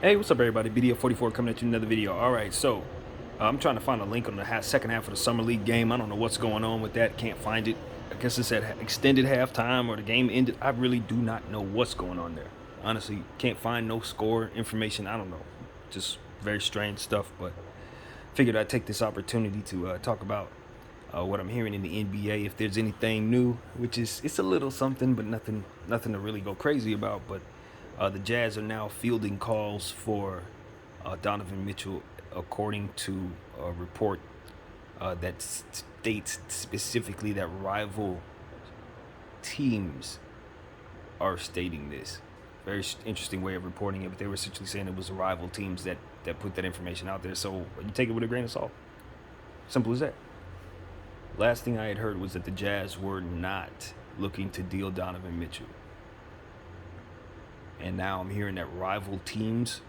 Hey, what's up, everybody? BDF44 coming at you another video. All right, so I'm trying to find a link on the second half of the Summer League game. I don't know what's going on with that. Can't find it. I guess it's at extended halftime or the game ended. I really do not know what's going on there. Honestly, can't find no score information. I don't know. Just very strange stuff, but figured I'd take this opportunity to talk about what I'm hearing in the NBA. If there's anything new, which is it's a little something, but nothing to really go crazy about. But the Jazz are now fielding calls for Donovan Mitchell, according to a report that states specifically that rival teams are stating this. Very interesting way of reporting it, but they were essentially saying it was rival teams that put that information out there. So you take it with a grain of salt. Simple as that. Last thing I had heard was that the Jazz were not looking to deal Donovan Mitchell. And now I'm hearing that rival teams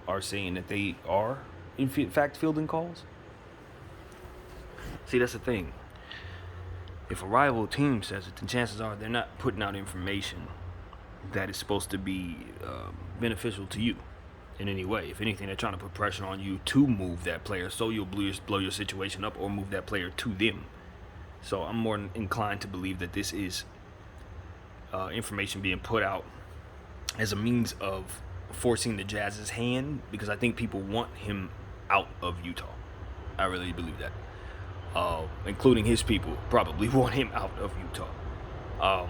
are saying that they are, in fact, fielding calls. See, that's the thing. If a rival team says it, then chances are they're not putting out information that is supposed to be beneficial to you in any way. If anything, they're trying to put pressure on you to move that player so you'll blow your situation up or move that player to them. So I'm more inclined to believe that this is information being put out as a means of forcing the Jazz's hand, because I think people want him out of Utah. I really believe that. Including his people probably want him out of Utah.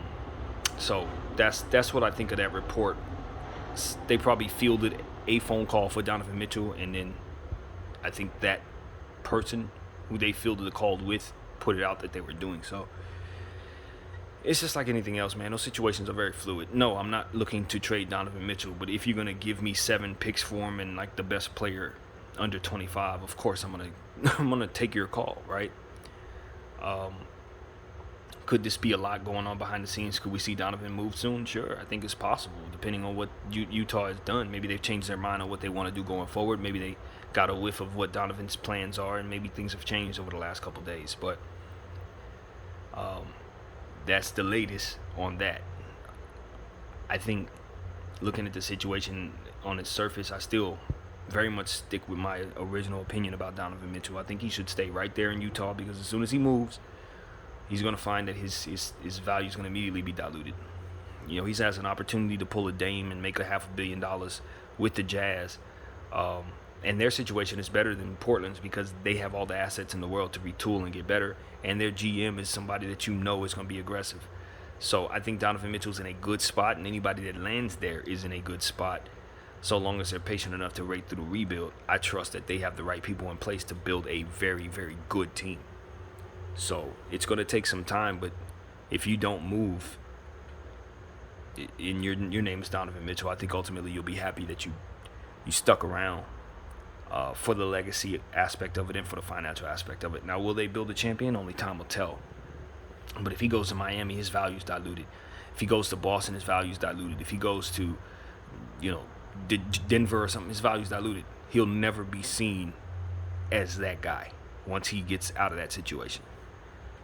So that's what I think of that report. They probably fielded a phone call for Donovan Mitchell, and then I think that person who they fielded the call with put it out that they were doing so. It's just like anything else, man. Those situations are very fluid. No, I'm not looking to trade Donovan Mitchell, but if you're gonna give me 7 picks for him and like the best player under 25, of course I'm gonna take your call, right? Could this be a lot going on behind the scenes? Could we see Donovan move soon? Sure, I think it's possible, depending on what Utah has done. Maybe they've changed their mind on what they want to do going forward. Maybe they got a whiff of what Donovan's plans are, and maybe things have changed over the last couple of days. But that's the latest on that. I think looking at the situation on its surface, I still very much stick with my original opinion about Donovan Mitchell. I think he should stay right there in Utah, because as soon as he moves, he's going to find that his value is going to immediately be diluted. You know, he has an opportunity to pull a Dame and make $500 million with the Jazz. And their situation is better than Portland's because they have all the assets in the world to retool and get better. And their GM is somebody that you know is going to be aggressive. So I think Donovan Mitchell's in a good spot, and anybody that lands there is in a good spot. So long as they're patient enough to rate through the rebuild, I trust that they have the right people in place to build a very, very good team. So it's going to take some time, but if you don't move, and your name is Donovan Mitchell, I think ultimately you'll be happy that you stuck around for the legacy aspect of it and for the financial aspect of it. Now, will they build a champion? Only time will tell. But if he goes to Miami, his value's diluted. If he goes to Boston, his value's diluted. If he goes to, Denver or something, his value's diluted. He'll never be seen as that guy once he gets out of that situation.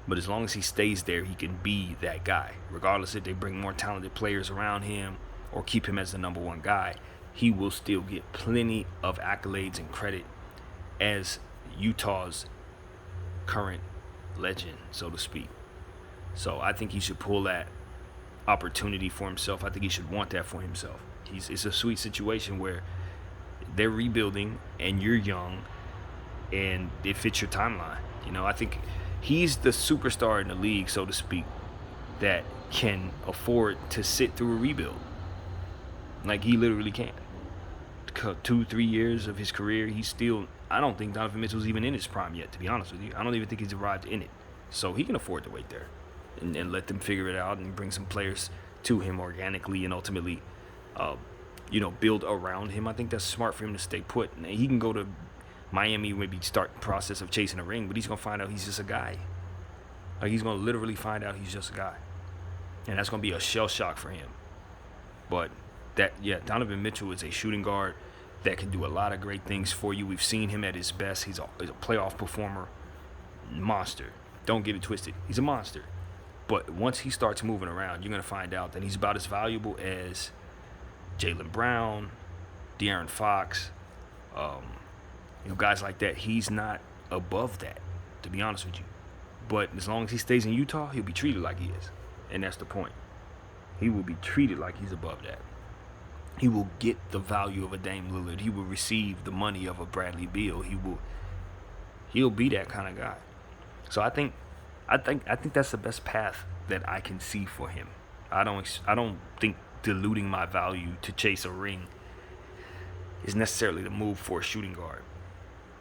But as long as he stays there, he can be that guy. Regardless if they bring more talented players around him or keep him as the number one guy, he will still get plenty of accolades and credit as Utah's current legend, so to speak. So I think he should pull that opportunity for himself. I think he should want that for himself. It's a sweet situation where they're rebuilding and you're young and it fits your timeline. I think he's the superstar in the league, so to speak, that can afford to sit through a rebuild. Like, he literally can. 2-3 years of his career, I don't think Donovan Mitchell's even in his prime yet, to be honest with you. I don't even think he's arrived in it. So he can afford to wait there and let them figure it out and bring some players to him organically and ultimately, build around him. I think that's smart for him to stay put. And he can go to Miami, maybe start the process of chasing a ring, but he's going to find out he's just a guy. Like, he's going to literally find out he's just a guy. And that's going to be a shell shock for him. But Donovan Mitchell is a shooting guard that can do a lot of great things for you. We've seen him at his best. He's a playoff performer. Monster. Don't get it twisted. He's a monster. But once he starts moving around, you're going to find out that he's about as valuable as Jaylen Brown, De'Aaron Fox, guys like that. He's not above that, to be honest with you. But as long as he stays in Utah, he'll be treated like he is. And that's the point. He will be treated like he's above that. He will get the value of a Dame Lillard. He will receive the money of a Bradley Beal. He'll be that kind of guy. So I think that's the best path that I can see for him. I don't think diluting my value to chase a ring is necessarily the move for a shooting guard.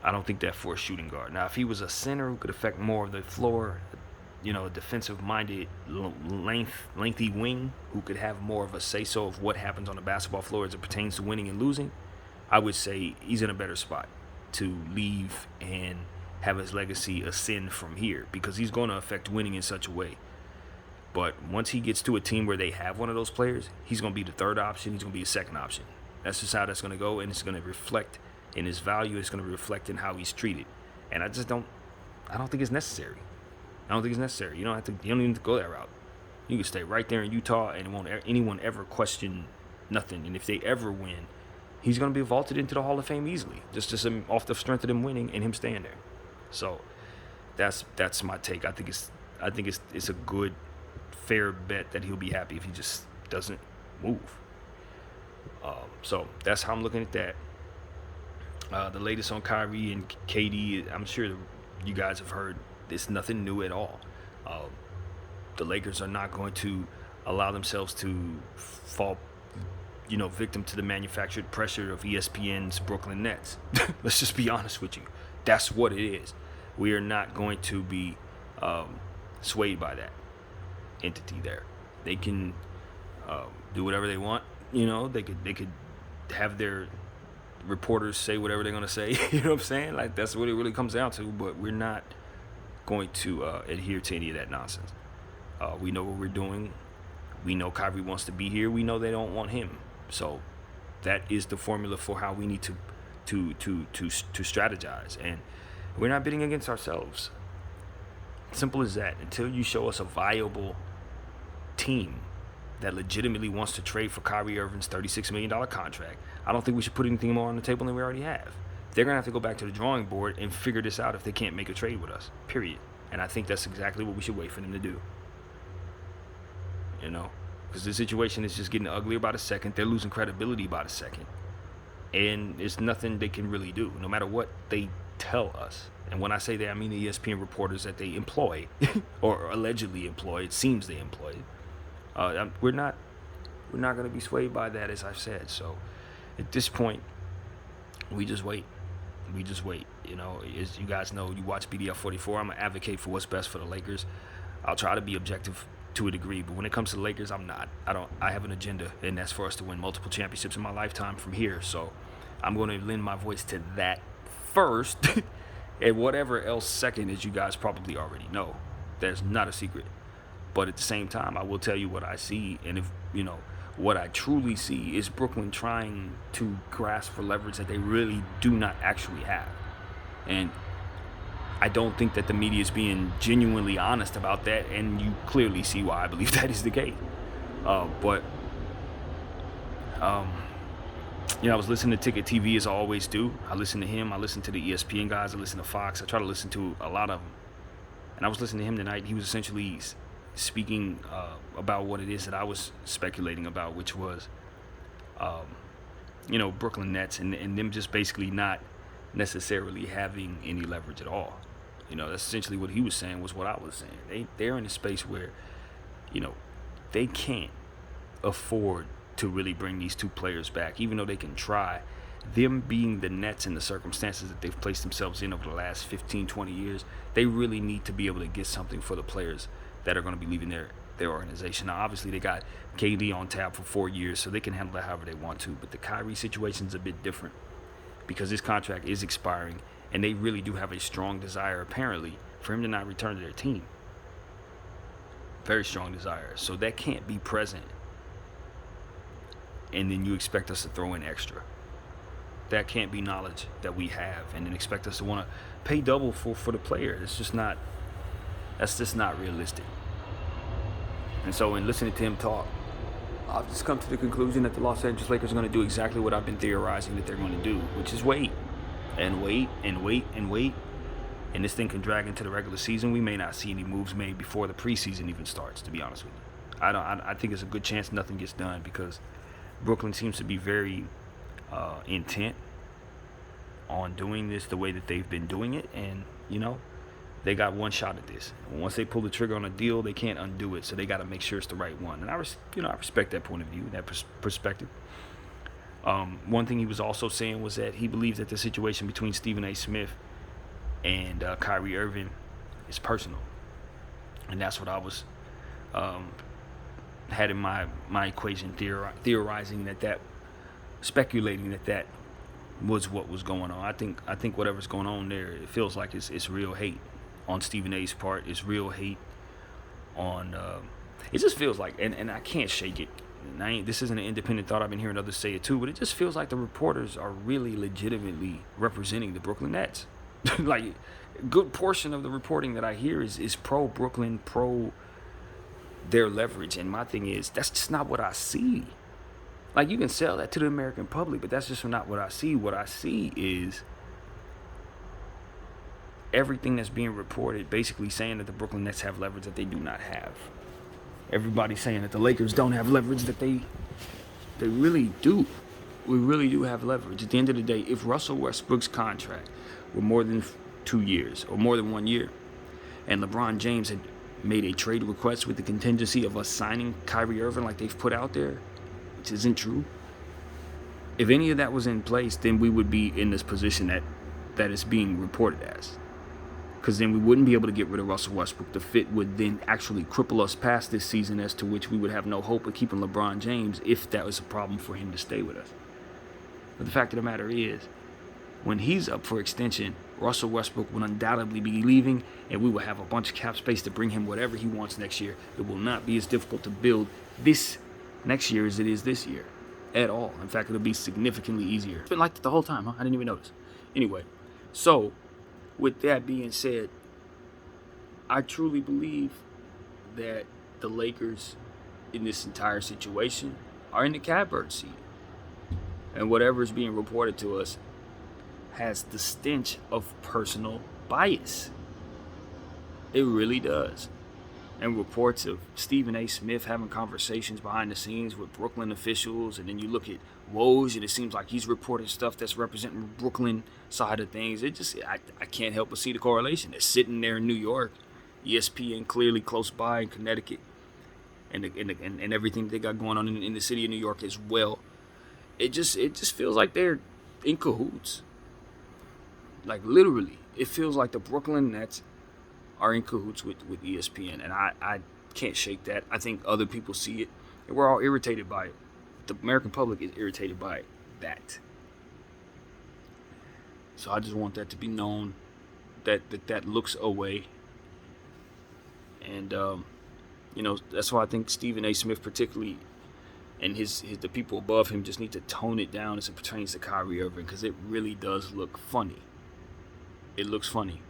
I don't think that for a shooting guard. Now, if he was a center who could affect more of the floor, a defensive-minded, lengthy wing who could have more of a say-so of what happens on the basketball floor as it pertains to winning and losing, I would say he's in a better spot to leave and have his legacy ascend from here, because he's going to affect winning in such a way. But once he gets to a team where they have one of those players, he's going to be the third option. He's going to be a second option. That's just how that's going to go, and it's going to reflect in his value. It's going to reflect in how he's treated. And I don't think it's necessary. I don't think it's necessary. You don't even need to go that route. You can stay right there in Utah, and won't anyone ever question nothing. And if they ever win, he's going to be vaulted into the Hall of Fame easily, just off the strength of them winning and him staying there. So that's my take. I think it's a good, fair bet that he'll be happy if he just doesn't move. So that's how I'm looking at that. The latest on Kyrie and KD, I'm sure you guys have heard. It's nothing new at all. The Lakers are not going to allow themselves to fall, victim to the manufactured pressure of ESPN's Brooklyn Nets. Let's just be honest with you. That's what it is. We are not going to be swayed by that entity there. They can do whatever they want. They could have their reporters say whatever they're going to say. You know what I'm saying? Like, that's what it really comes down to. But we're not going to adhere to any of that nonsense. We know what we're doing. We know Kyrie wants to be here. We know they don't want him. So that is the formula for how we need to strategize. And we're not bidding against ourselves. Simple as that. Until you show us a viable team that legitimately wants to trade for Kyrie Irving's $36 million contract, I don't think we should put anything more on the table than we already have. They're going to have to go back to the drawing board and figure this out if they can't make a trade with us, period. And I think that's exactly what we should wait for them to do. Because the situation is just getting uglier by the second. They're losing credibility by the second. And there's nothing they can really do, no matter what they tell us. And when I say that, I mean the ESPN reporters that they employ, or allegedly employ. It seems they employ. We're not going to be swayed by that, as I've said. So at this point, we just wait. As you guys know, you watch BDF 44. I'm an advocate for what's best for the Lakers. I'll try to be objective to a degree, but when it comes to the Lakers, I'm not. I have an agenda, and that's for us to win multiple championships in my lifetime from here. So I'm going to lend my voice to that first, and whatever else second, as you guys probably already know. That's not a secret. But at the same time, I will tell you what I see, and if what I truly see is Brooklyn trying to grasp for leverage that they really do not actually have. And I don't think that the media is being genuinely honest about that, and you clearly see why I believe that is the case. I was listening to Ticket TV as I always do. I listen to him. I listen to the ESPN guys. I listen to Fox. I try to listen to a lot of them. And I was listening to him tonight. He was essentially speaking about what it is that I was speculating about, which was, Brooklyn Nets and them just basically not necessarily having any leverage at all. That's essentially what he was saying was what I was saying. They're in a space where, they can't afford to really bring these two players back, even though they can try. Them being the Nets and the circumstances that they've placed themselves in over the last 15, 20 years, they really need to be able to get something for the players that are going to be leaving their organization. Now, obviously, they got KD on tap for 4 years, so they can handle that however they want to. But the Kyrie situation is a bit different because his contract is expiring, and they really do have a strong desire, apparently, for him to not return to their team. Very strong desire. So that can't be present, and then you expect us to throw in extra. That can't be knowledge that we have, and then expect us to want to pay double for the player. That's just not realistic. And so in listening to him talk, I've just come to the conclusion that the Los Angeles Lakers are going to do exactly what I've been theorizing that they're going to do, which is wait and wait and wait and wait. And this thing can drag into the regular season. We may not see any moves made before the preseason even starts, to be honest with you. I think there's a good chance nothing gets done because Brooklyn seems to be very intent on doing this the way that they've been doing it. And, they got one shot at this. Once they pull the trigger on a deal, they can't undo it. So they got to make sure it's the right one. And I respect that point of view, that perspective. One thing he was also saying was that he believes that the situation between Stephen A. Smith and Kyrie Irving is personal. And that's what I was had in my equation theorizing that speculating that was what was going on. I think whatever's going on there, it feels like it's real hate on Stephen A's part. It's real hate on it just feels like, and I can't shake it. And this isn't an independent thought. I've been hearing others say it too, but it just feels like the reporters are really legitimately representing the Brooklyn Nets. Like, a good portion of the reporting that I hear is pro Brooklyn, pro their leverage. And my thing is, that's just not what I see. Like, you can sell that to the American public, but that's just not what I see. What I see is everything that's being reported basically saying that the Brooklyn Nets have leverage that they do not have. Everybody's saying that the Lakers don't have leverage that they really do. We really do have leverage. At the end of the day, if Russell Westbrook's contract were more than 2 years or more than 1 year, and LeBron James had made a trade request with the contingency of us signing Kyrie Irving like they've put out there, which isn't true. If any of that was in place, then we would be in this position that is being reported as. Because then we wouldn't be able to get rid of Russell Westbrook. The fit would then actually cripple us past this season, as to which we would have no hope of keeping LeBron James if that was a problem for him to stay with us. But the fact of the matter is, when he's up for extension, Russell Westbrook will undoubtedly be leaving, and we will have a bunch of cap space to bring him whatever he wants next year. It will not be as difficult to build this next year as it is this year at all. In fact, it'll be significantly easier. It's been like that the whole time, huh? I didn't even notice. Anyway, so with that being said, I truly believe that the Lakers in this entire situation are in the catbird seat. And whatever is being reported to us has the stench of personal bias. It really does. And reports of Stephen A. Smith having conversations behind the scenes with Brooklyn officials, and then you look at Woj, and it seems like he's reporting stuff that's representing the Brooklyn side of things. I can't help but see the correlation. They're sitting there in New York, ESPN clearly close by in Connecticut, and everything they got going on in the city of New York as well. It just feels like they're in cahoots. Like, literally, it feels like the Brooklyn Nets are in cahoots with ESPN, and I can't shake that. I think other people see it, and we're all irritated by it. The American public is irritated by that. So I just want that to be known, that looks away. And that's why I think Stephen A. Smith particularly, and the people above him, just need to tone it down as it pertains to Kyrie Irving, because it really does look funny. It looks funny.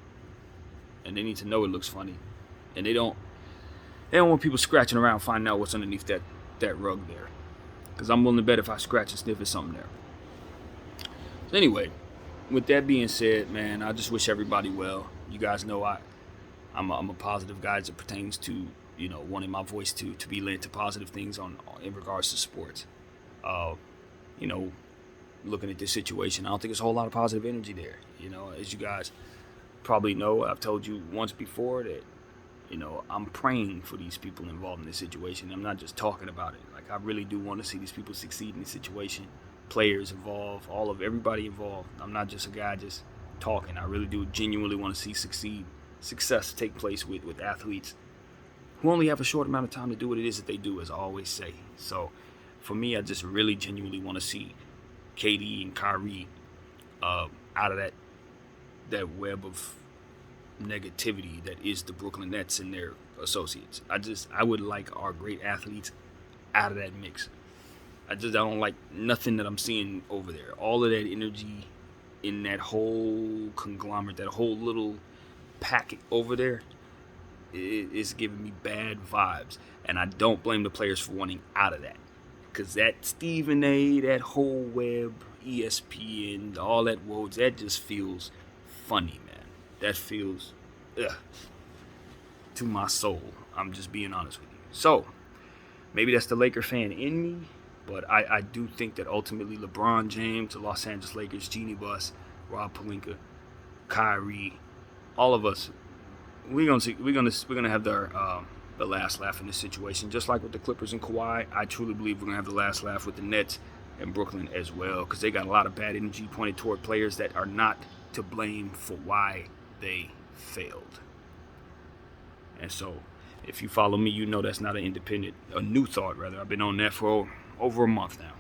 And they need to know it looks funny. And they don't want people scratching around finding out what's underneath that rug there. Because I'm willing to bet if I scratch and sniff, there's something there. So anyway, with that being said, man, I just wish everybody well. You guys know I'm a positive guy as it pertains to, wanting my voice to be led to positive things in regards to sports. Looking at this situation, I don't think there's a whole lot of positive energy there. As you guys probably know, I've told you once before that, I'm praying for these people involved in this situation. I'm not just talking about it. Like, I really do want to see these people succeed in this situation. Players involved, everybody involved. I'm not just a guy just talking. I really do genuinely want to see success take place with athletes who only have a short amount of time to do what it is that they do, as I always say. So for me, I just really genuinely want to see KD and Kyrie out of that web of negativity that is the Brooklyn Nets and their associates. I would like our great athletes out of that mix. I don't like nothing that I'm seeing over there. All of that energy in that whole conglomerate, that whole little packet over there, it's giving me bad vibes. And I don't blame the players for wanting out of that. Because that Stephen A., that whole web, ESPN, all that woes, that just feels funny, man. That feels ugh, to my soul. I'm just being honest with you. So, maybe that's the Laker fan in me, but I do think that ultimately LeBron James, the Los Angeles Lakers, Genie Bus, Rob Pelinka, Kyrie, all of us, we're gonna have the last laugh in this situation. Just like with the Clippers and Kawhi, I truly believe we're gonna have the last laugh with the Nets and Brooklyn as well, because they got a lot of bad energy pointed toward players that are not to blame for why they failed. And so, if you follow me, you know that's not a new thought rather. I've been on that for over a month now.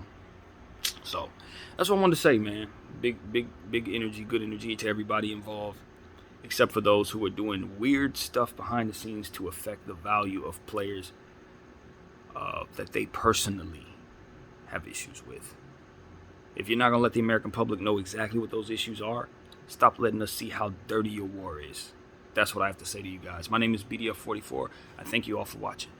So that's what I wanted to say, man. Big energy, good energy to everybody involved, except for those who are doing weird stuff behind the scenes to affect the value of players that they personally have issues with. If you're not going to let the American public know exactly what those issues are, stop letting us see how dirty your war is. That's what I have to say to you guys. My name is BDF44. I thank you all for watching.